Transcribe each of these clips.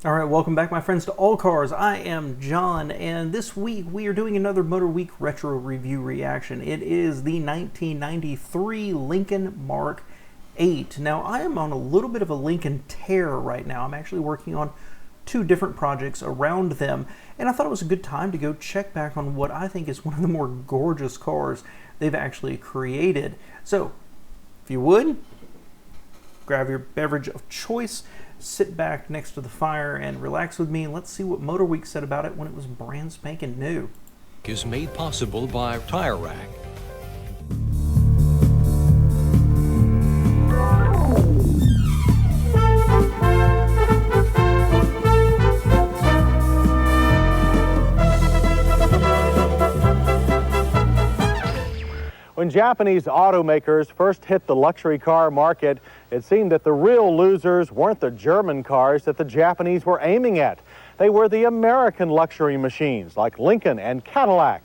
All right, welcome back, my friends, to All Cars. I am John, and this week we are doing another Motorweek retro review reaction. It is the 1993 Lincoln Mark VIII. Now, I am on a little bit of a Lincoln tear right now. I'm actually working on two different projects around them, and I thought it was a good time to go check back on what I think is one of the more gorgeous cars they've actually created. So, if you would, grab your beverage of choice, sit back next to the fire and relax with me, and let's see what Motorweek said about it when it was brand spanking new. Is made possible by Tire Rack. When Japanese automakers first hit the luxury car market, it seemed that the real losers weren't the German cars that the Japanese were aiming at. They were the American luxury machines like Lincoln and Cadillac.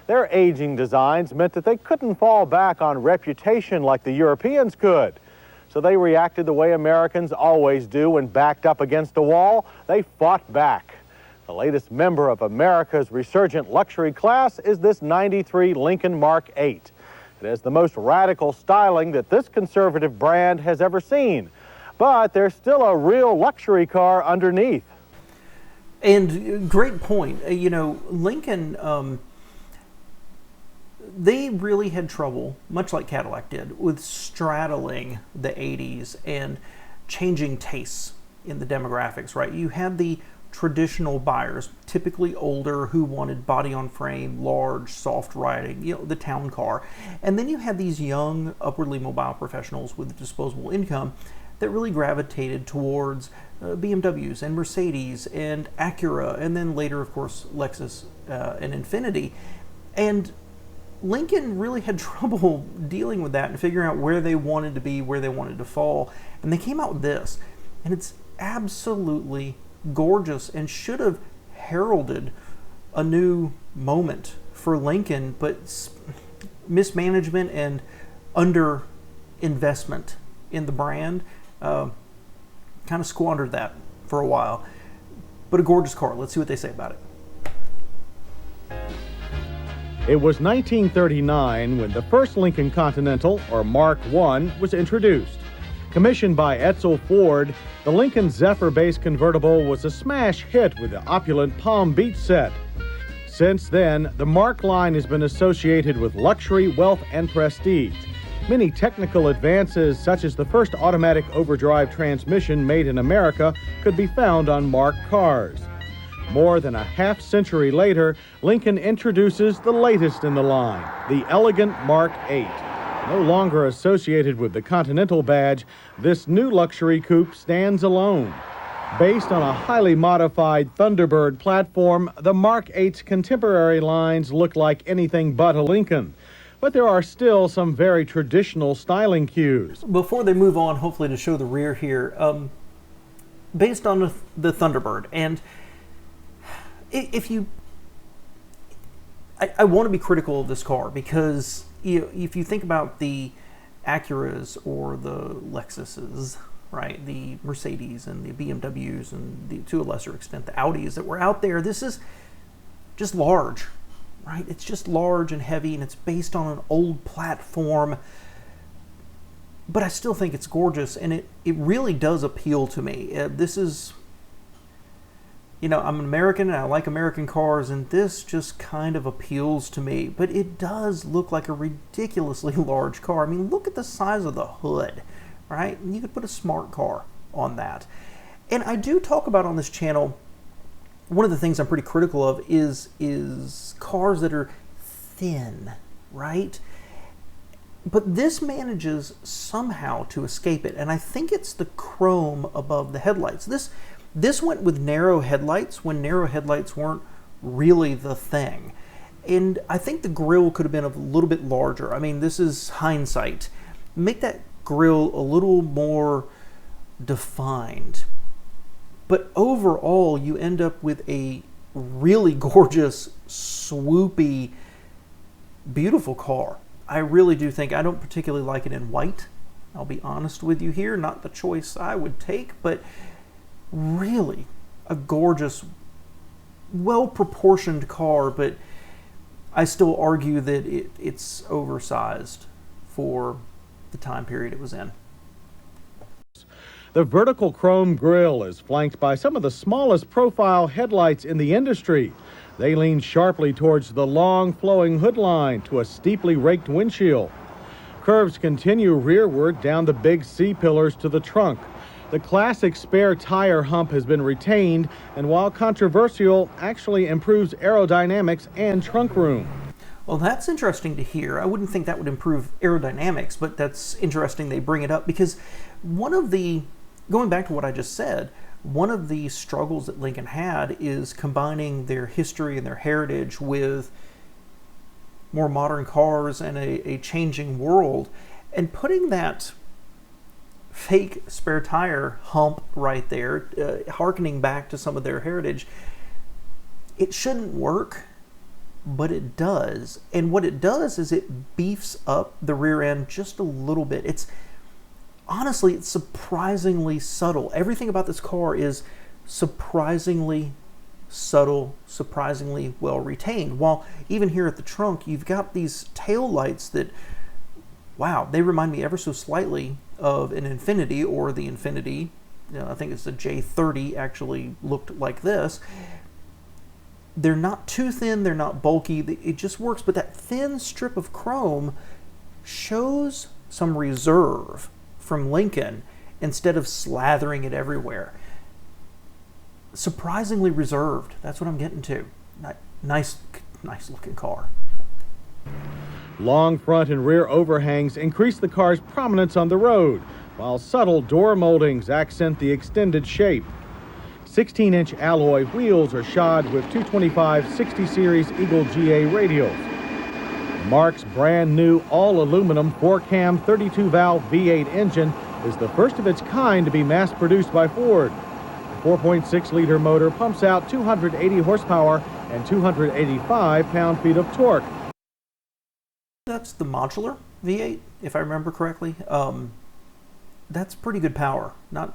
Their aging designs meant that they couldn't fall back on reputation like the Europeans could. So they reacted the way Americans always do when backed up against a wall. They fought back. The latest member of America's resurgent luxury class is this '93 Lincoln Mark VIII. It has the most radical styling that this conservative brand has ever seen. But there's still a real luxury car underneath. And great point. You know, Lincoln, they really had trouble, much like Cadillac did, with straddling the 80s and changing tastes in the demographics, right? You had the traditional buyers, typically older, who wanted body on frame, large, soft riding, you know, the town car. And then you had these young, upwardly mobile professionals with disposable income that really gravitated towards BMWs and Mercedes and Acura, and then later, of course, Lexus and Infiniti. And Lincoln really had trouble dealing with that and figuring out where they wanted to be, where they wanted to fall. And they came out with this, and it's absolutely gorgeous and should have heralded a new moment for Lincoln, but mismanagement and under investment in the brand kind of squandered that for a while. But a gorgeous car. Let's see what they say about it. It was 1939 when the first Lincoln Continental, or Mark I, was introduced. Commissioned by Edsel Ford, the Lincoln Zephyr base convertible was a smash hit with the opulent Palm Beach set. Since then, the Mark line has been associated with luxury, wealth, and prestige. Many technical advances, such as the first automatic overdrive transmission made in America, could be found on Mark cars. More than a half century later, Lincoln introduces the latest in the line, the elegant Mark VIII. No longer associated with the Continental badge, this new luxury coupe stands alone. Based on a highly modified Thunderbird platform, the Mark VIII's contemporary lines look like anything but a Lincoln. But there are still some very traditional styling cues. Before they move on, hopefully to show the rear here, based on the Thunderbird, and if you... I want to be critical of this car because if you think about the Acuras or the Lexuses, right, the Mercedes and the BMWs and to a lesser extent the Audis that were out there, this is just large, right? It's just large and heavy, and it's based on an old platform. But I still think it's gorgeous, and it really does appeal to me. This is... You know, I'm an American and I like American cars, and this just kind of appeals to me. But it does look like a ridiculously large car. I mean, look at the size of the hood, right? You could put a smart car on that. And I do talk about on this channel, one of the things I'm pretty critical of is cars that are thin, right? But this manages somehow to escape it. And I think it's the chrome above the headlights. This went with narrow headlights when narrow headlights weren't really the thing. And I think the grille could have been a little bit larger. I mean, this is hindsight. Make that grille a little more defined. But overall, you end up with a really gorgeous, swoopy, beautiful car. I really do think, I don't particularly like it in white. I'll be honest with you here, not the choice I would take, but really, a gorgeous, well-proportioned car, but I still argue that it's oversized for the time period it was in. The vertical chrome grille is flanked by some of the smallest profile headlights in the industry. They lean sharply towards the long flowing hood line to a steeply raked windshield. Curves continue rearward down the big C-pillars to the trunk. The classic spare tire hump has been retained, and while controversial, actually improves aerodynamics and trunk room. Well, that's interesting to hear. I wouldn't think that would improve aerodynamics, but that's interesting they bring it up, because going back to what I just said, one of the struggles that Lincoln had is combining their history and their heritage with more modern cars and a changing world, and putting that fake spare tire hump right there, hearkening back to some of their heritage. It shouldn't work, but it does. And what it does is it beefs up the rear end just a little bit. Honestly, it's surprisingly subtle. Everything about this car is surprisingly subtle, surprisingly well retained. While even here at the trunk, you've got these tail lights that, wow, they remind me ever so slightly of an Infiniti, or the Infiniti. I think it's the J30 actually looked like this. They're not too thin, they're not bulky, it just works, but that thin strip of chrome shows some reserve from Lincoln instead of slathering it everywhere. Surprisingly reserved, that's what I'm getting to. Nice looking car. Long front and rear overhangs increase the car's prominence on the road, while subtle door moldings accent the extended shape. 16-inch alloy wheels are shod with 225 60 Series Eagle GA radials. Mark's brand new all-aluminum 4-cam 32-valve V8 engine is the first of its kind to be mass-produced by Ford. The 4.6-liter motor pumps out 280 horsepower and 285 pound-feet of torque. That's the modular V8, if I remember correctly. That's pretty good power. Not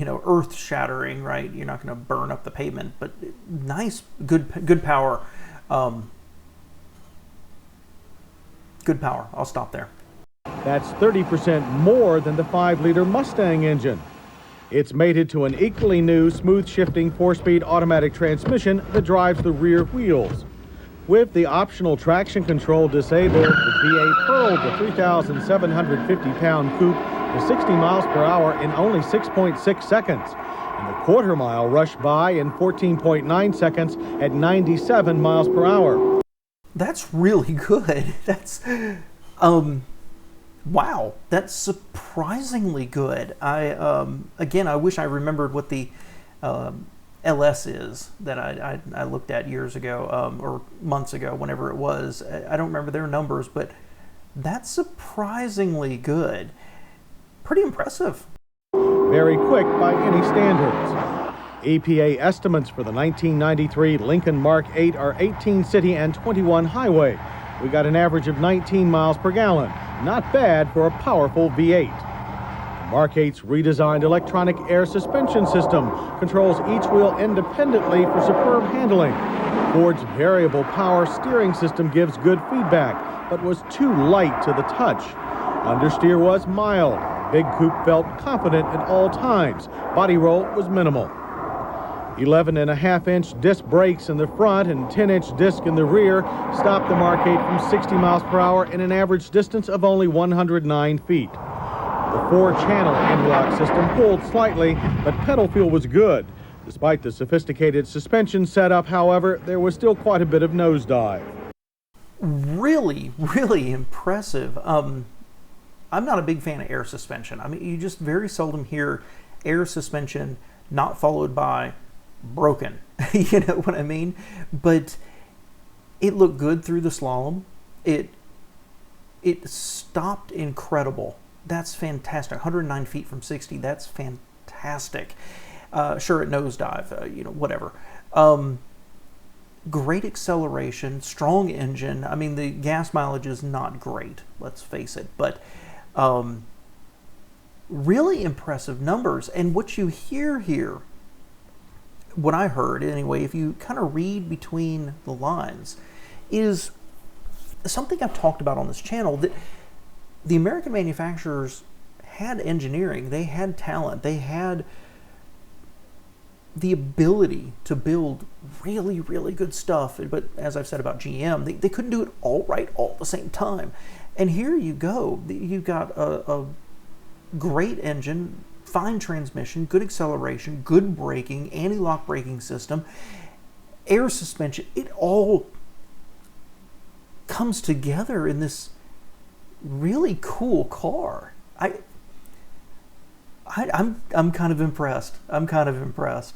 earth-shattering, right? You're not going to burn up the pavement, but nice, good power. Good power. I'll stop there. That's 30% more than the 5-liter Mustang engine. It's mated to an equally new smooth-shifting 4-speed automatic transmission that drives the rear wheels. With the optional traction control disabled, the V8 hurled the 3,750-pound coupe to 60 miles per hour in only 6.6 seconds, and the quarter-mile rushed by in 14.9 seconds at 97 miles per hour. That's really good. That's, wow, that's surprisingly good. Again, I wish I remembered what the LS is that I looked at years ago, or months ago, whenever it was. I don't remember their numbers, but that's surprisingly good. Pretty impressive. Very quick by any standards. EPA estimates for the 1993 Lincoln Mark VIII are 18 city and 21 highway. We got an average of 19 miles per gallon. Not bad for a powerful V8. Mark VIII's redesigned electronic air suspension system controls each wheel independently for superb handling. Ford's variable power steering system gives good feedback, but was too light to the touch. Understeer was mild. Big Coupe felt confident at all times. Body roll was minimal. 11.5-inch disc brakes in the front and 10-inch disc in the rear stopped the Mark VIII from 60 miles per hour in an average distance of only 109 feet. The 4-channel anti-lock system pulled slightly, but pedal feel was good. Despite the sophisticated suspension setup, however, there was still quite a bit of nosedive. Really, really impressive. I'm not a big fan of air suspension. I mean, you just very seldom hear air suspension not followed by broken. You know what I mean? But it looked good through the slalom. It stopped incredible. That's fantastic. 109 feet from 60. That's fantastic. Sure, it nosedive. Whatever. Great acceleration, strong engine. I mean, the gas mileage is not great. Let's face it, but really impressive numbers. And what you hear here, what I heard anyway, if you kind of read between the lines, is something I've talked about on this channel, that the American manufacturers had engineering, they had talent, they had the ability to build really, really good stuff. But as I've said about GM, they couldn't do it all right all at the same time. And here you go. You've got a great engine, fine transmission, good acceleration, good braking, anti-lock braking system, air suspension. It all comes together in this really cool car. I'm kind of impressed. I'm kind of impressed.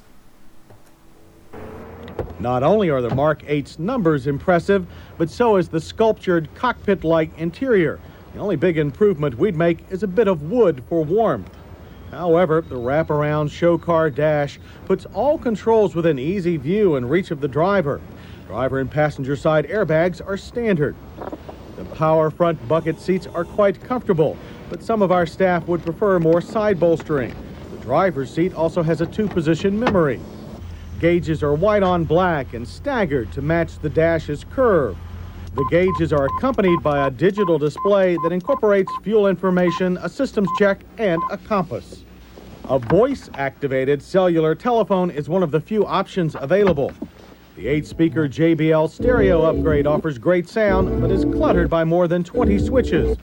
Not only are the Mark VIII's numbers impressive, but so is the sculptured cockpit-like interior. The only big improvement we'd make is a bit of wood for warmth. However, the wraparound show car dash puts all controls within easy view and reach of the driver. Driver and passenger side airbags are standard. The power front bucket seats are quite comfortable, but some of our staff would prefer more side bolstering. The driver's seat also has a 2-position memory. Gauges are white on black and staggered to match the dash's curve. The gauges are accompanied by a digital display that incorporates fuel information, a systems check, and a compass. A voice-activated cellular telephone is one of the few options available. The 8-speaker JBL stereo upgrade offers great sound, but is cluttered by more than 20 switches.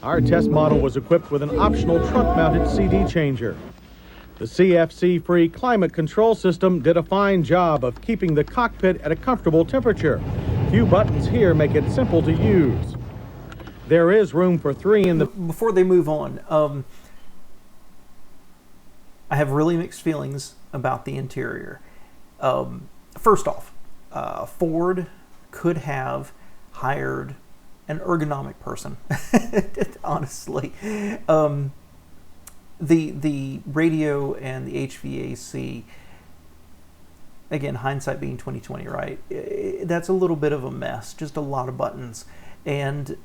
Our test model was equipped with an optional trunk-mounted CD changer. The CFC-free climate control system did a fine job of keeping the cockpit at a comfortable temperature. Few buttons here make it simple to use. There is room for 3 in the... Before they move on, I have really mixed feelings about the interior. First off, Ford could have hired an ergonomic person, honestly. The radio and the HVAC, again, hindsight being 2020, right? That's a little bit of a mess, just a lot of buttons. And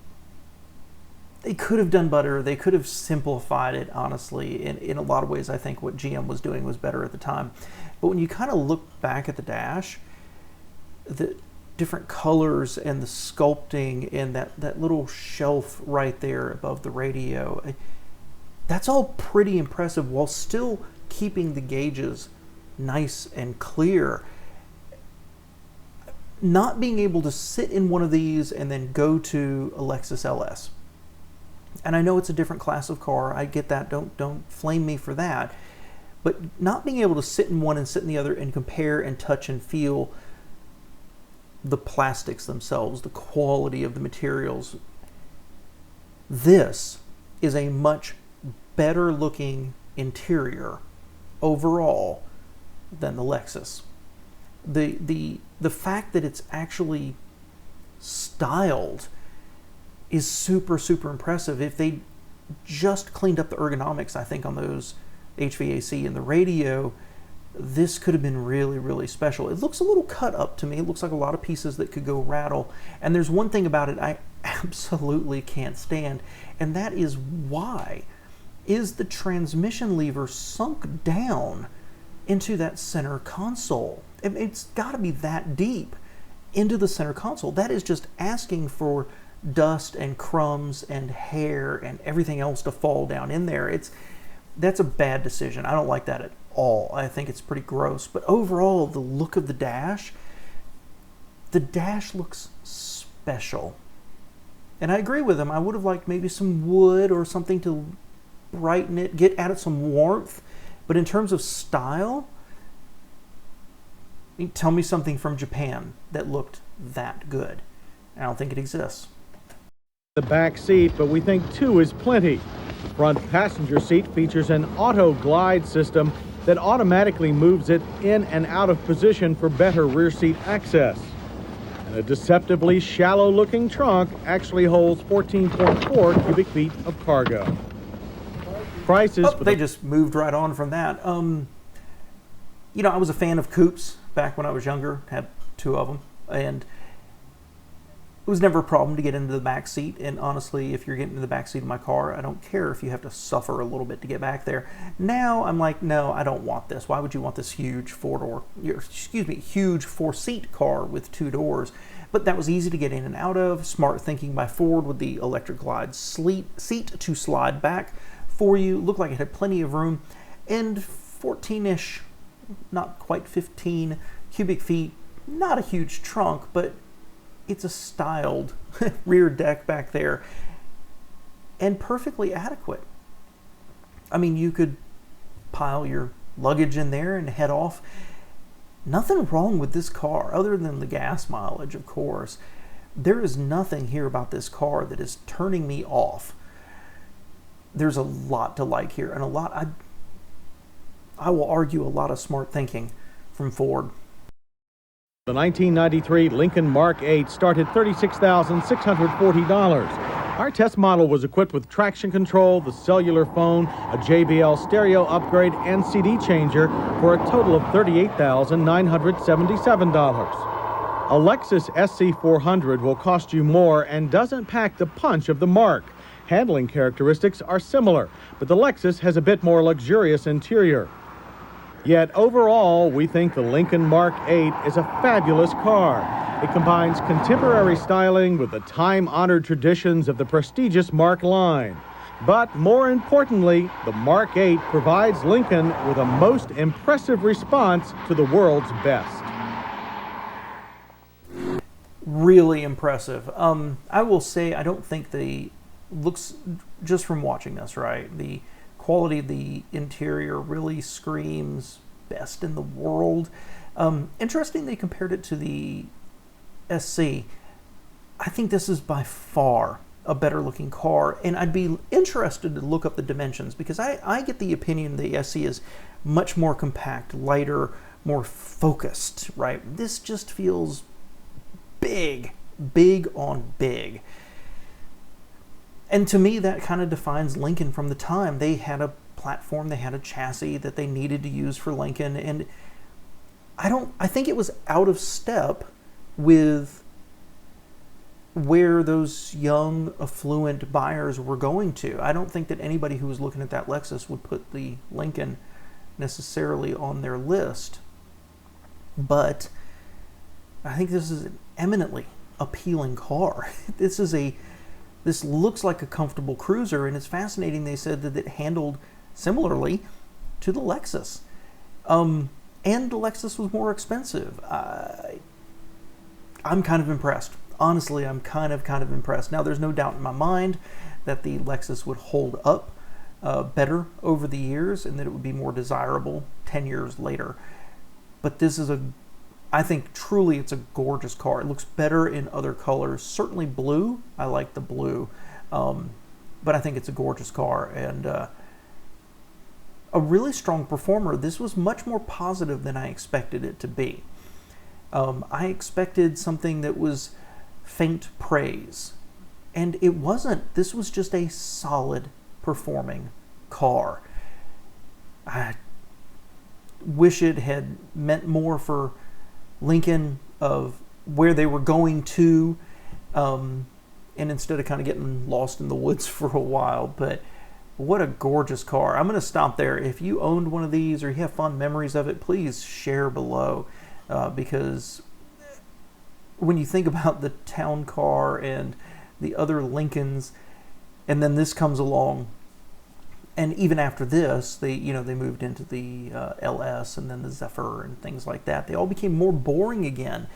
they could have done better. They could have simplified it, honestly. In a lot of ways, I think what GM was doing was better at the time. But when you kind of look back at the dash, the different colors and the sculpting and that little shelf right there above the radio, that's all pretty impressive while still keeping the gauges nice and clear. Not being able to sit in one of these and then go to a Lexus LS. And I know it's a different class of car. I get that. Don't flame me for that. But not being able to sit in one and sit in the other and compare and touch and feel the plastics themselves, the quality of the materials. This is a much better looking interior overall than the Lexus. The fact that it's actually styled is super, super impressive. If they just cleaned up the ergonomics, I think, on those HVAC and the radio, this could have been really, really special. It looks a little cut up to me. It looks like a lot of pieces that could go rattle. And there's one thing about it I absolutely can't stand, and that is why is the transmission lever sunk down into that center console? It's got to be that deep into the center console. That is just asking for dust and crumbs and hair and everything else to fall down in there. That's a bad decision. I don't like that at all. I think it's pretty gross. But overall, the look of the dash looks special. And I agree with him. I would have liked maybe some wood or something to brighten it, added some warmth. But in terms of style, tell me something from Japan that looked that good. I don't think it exists. The back seat, but we think 2 is plenty. The front passenger seat features an auto glide system that automatically moves it in and out of position for better rear seat access. And a deceptively shallow looking trunk actually holds 14.4 cubic feet of cargo. Prices they just moved right on from that. I was a fan of coupes back when I was younger, had 2 of them, and It was never a problem to get into the back seat, and honestly, if you're getting into the back seat of my car, I don't care if you have to suffer a little bit to get back there. Now I'm like, no, I don't want this. Why would you want this huge huge four-seat car with 2 doors? But that was easy to get in and out of. Smart thinking by Ford with the electric glide seat to slide back for you. Looked like it had plenty of room, and 14-ish, not quite 15 cubic feet. Not a huge trunk, but it's a styled rear deck back there, and perfectly adequate. I mean, you could pile your luggage in there and head off. Nothing wrong with this car other than the gas mileage, of course. There is nothing here about this car that is turning me off. There's a lot to like here, and a lot, I will argue, a lot of smart thinking from Ford. The 1993 Lincoln Mark VIII started $36,640. Our test model was equipped with traction control, the cellular phone, a JBL stereo upgrade, and CD changer for a total of $38,977. A Lexus SC400 will cost you more and doesn't pack the punch of the Mark. Handling characteristics are similar, but the Lexus has a bit more luxurious interior. Yet overall, we think the Lincoln Mark VIII is a fabulous car. It combines contemporary styling with the time-honored traditions of the prestigious Mark line. But more importantly, the Mark VIII provides Lincoln with a most impressive response to the world's best. Really impressive. I will say, I don't think looks, just from watching this, right, the quality of the interior really screams best in the world. Interesting they compared it to the SC. I think this is by far a better looking car, and I'd be interested to look up the dimensions, because I get the opinion the SC is much more compact, lighter, more focused, right? This just feels big on big. And to me, that kind of defines Lincoln from the time. They had a platform, they had a chassis that they needed to use for Lincoln, and I think it was out of step with where those young, affluent buyers were going to. I don't think that anybody who was looking at that Lexus would put the Lincoln necessarily on their list. But I think this is an eminently appealing car. This looks like a comfortable cruiser, and it's fascinating they said that it handled similarly to the Lexus. And the Lexus was more expensive. I'm kind of impressed. Honestly, I'm kind of impressed. Now, there's no doubt in my mind that the Lexus would hold up better over the years, and that it would be more desirable 10 years later. But this is I think truly it's a gorgeous car. It looks better in other colors. Certainly blue. I like the blue. But I think it's a gorgeous car, and a really strong performer. This was much more positive than I expected it to be. I expected something that was faint praise, and it wasn't. This was just a solid performing car. I wish it had meant more for Lincoln of where they were going to, and instead of kind of getting lost in the woods for a while. But what a gorgeous car. I'm going to stop there. If you owned one of these or you have fond memories of it, please share below, because when you think about the town car and the other Lincolns, and then this comes along, and even after this, they moved into the LS and then the Zephyr and things like that. They all became more boring again.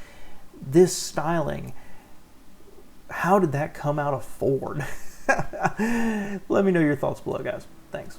This styling, how did that come out of Ford? Let me know your thoughts below, guys. Thanks.